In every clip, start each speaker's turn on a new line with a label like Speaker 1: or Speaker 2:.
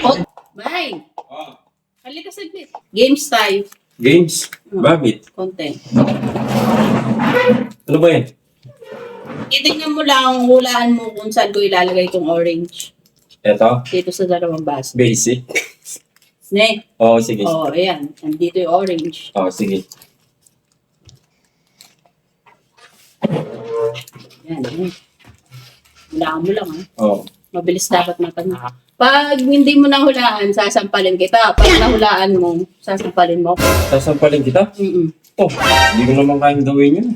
Speaker 1: Oh, bye.
Speaker 2: Oh.
Speaker 1: Halika saglit. Games tayo.
Speaker 2: Games? Bakit?
Speaker 1: Content.
Speaker 2: Ano ba yan?
Speaker 1: Itignan mo lang, hulaan mo kung saan ko ilalagay itong orange.
Speaker 2: Eto?
Speaker 1: Dito sa dalawang baso.
Speaker 2: Basic?
Speaker 1: Ne?
Speaker 2: Oo, sige.
Speaker 1: Oh, ayan. Nandito yung orange.
Speaker 2: Oo, sige.
Speaker 1: Yan, eh. Hulaan mo lang, ha?
Speaker 2: Oo.
Speaker 1: Mabilis dapat matanong. Pag hindi mo nahulaan, sasampalin kita. Pag nahulaan mo, sasampalin mo.
Speaker 2: Sasampalin kita?
Speaker 1: Mm-mm.
Speaker 2: Oh, hindi ko naman kayang gawin yun.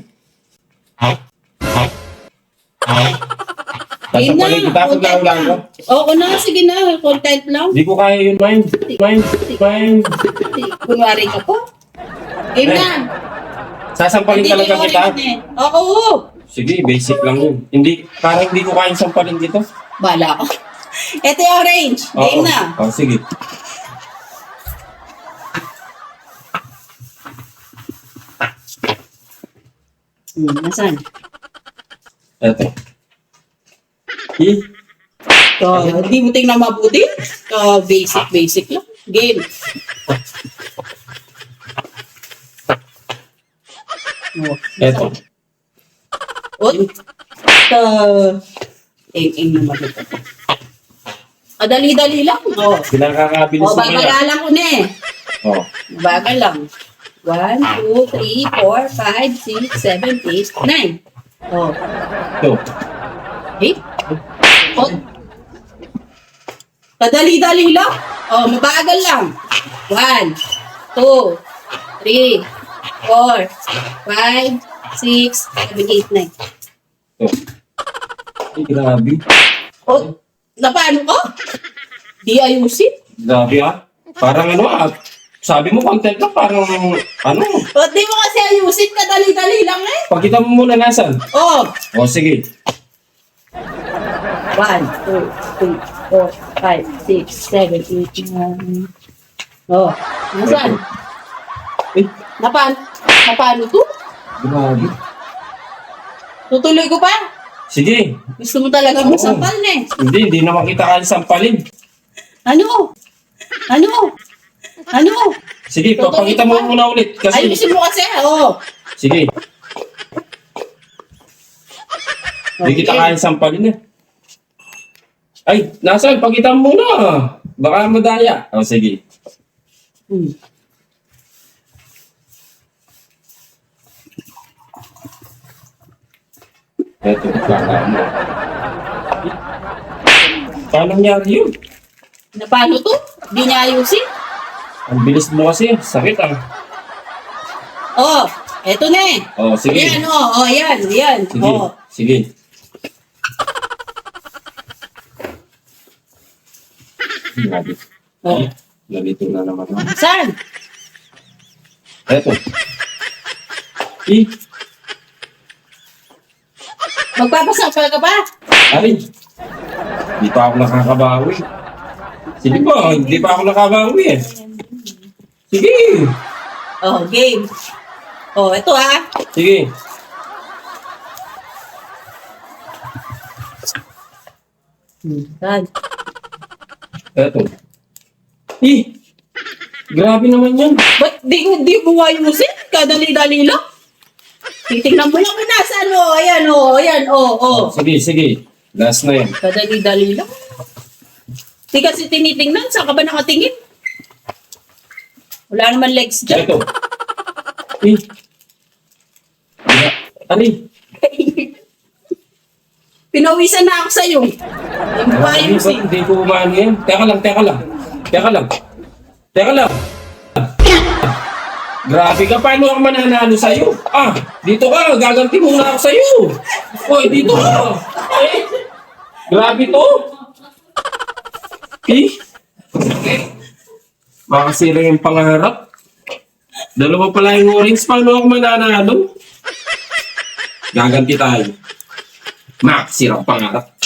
Speaker 2: Sasampalin kita kung nahulaan ko?
Speaker 1: Oo na, sige na. Content lang.
Speaker 2: Hindi ko kaya yun, mind.
Speaker 1: Kunwari ka po. Game na.
Speaker 2: Sasampalin
Speaker 1: Hindi
Speaker 2: talaga
Speaker 1: ko
Speaker 2: kita?
Speaker 1: orange eh. Oo.
Speaker 2: Sige, basic lang yun. Parang hindi ko kayang sampalin dito.
Speaker 1: Bala ko. Ito yung orange. Game
Speaker 2: Oo.
Speaker 1: na.
Speaker 2: Oo, sige.
Speaker 1: Nasaan?
Speaker 2: Eto.
Speaker 1: Hindi mo tingnan mabuti. Basic lang. Game.
Speaker 2: Eto.
Speaker 1: Ing naman ito. Dali-dali lang.
Speaker 2: Pinakakabilis mo kaya.
Speaker 1: Babagalan ko na eh.
Speaker 2: Oo.
Speaker 1: Bagal lang. 1, 2, 3, 4, 5, 6, 7, 8, 9.
Speaker 2: Ito.
Speaker 1: 8. Dali-dali lang. Mabagal lang. 1, 2, 3, 4, 5, 6, 7, 8, 9.
Speaker 2: Ito. Ay, grabe.
Speaker 1: Paano ko? Di ayusin.
Speaker 2: Grabe ah. Parang ano ah. Sabi mo content lang parang ano.
Speaker 1: Di mo kasi ayusin. Kadali-dali lang eh.
Speaker 2: Pakita mo muna nasan. O sige.
Speaker 1: 1, 2, 3, 4, 5, 6, 7, 8, 9. Nasaan? Napano to?
Speaker 2: Grabe.
Speaker 1: Tutuloy ko pa?
Speaker 2: Sige.
Speaker 1: Gusto mo talaga masampal na eh.
Speaker 2: Hindi naman kita kaya sampalin.
Speaker 1: Ano?
Speaker 2: Sige,
Speaker 1: Tutuloy
Speaker 2: papakita
Speaker 1: ko
Speaker 2: mo
Speaker 1: pa?
Speaker 2: muna ulit. Kasi,
Speaker 1: Ayusin mo kasi.
Speaker 2: sige. Hindi kita kaya sampalin eh. Ay, nasaan? Pakita mo muna. Baka madaya. O, sige. Eto, kaka mo. Paano nangyari yun?
Speaker 1: Paano to? Di niya ayusin?
Speaker 2: Ang bilis mo kasi. Sakit ah.
Speaker 1: Eto na eh.
Speaker 2: O, sige.
Speaker 1: Yan, yan.
Speaker 2: Sige. Sige. Grabe. Nalito na naman ako.
Speaker 1: Saan?
Speaker 2: Eto.
Speaker 1: Magpapasampal ka pa?
Speaker 2: Ay, hindi pa ako nakakabawi. Sige po, hindi pa ako nakabawi eh. Sige.
Speaker 1: Game. Ito ah.
Speaker 2: Sige.
Speaker 1: Saan?
Speaker 2: Eto. Grabe naman yan.
Speaker 1: Ba't di mo ayusin? Kadali-dali lang. Titignan mo lang kung nasaan Ayan.
Speaker 2: Sige. Last na yan.
Speaker 1: Kadali-dali lang. Di kasi tinitingnan. Saan ka ba nakatingin? Wala naman legs dyan.
Speaker 2: Eto. Ari.
Speaker 1: Pinawisan na ako sa'yo. Hindi mo pa ayusin.
Speaker 2: Hindi ko umano yan. Teka lang. Grabe ka, paano ako mananalo sa'yo? Dito ka, gaganti muna ako sa'yo. Hoy, dito ka. Grabe to. Makasira yung pangarap. Dalawa pala yung orange, paano ako mananalo? Gaganti tayo. Makasira ang pangarap.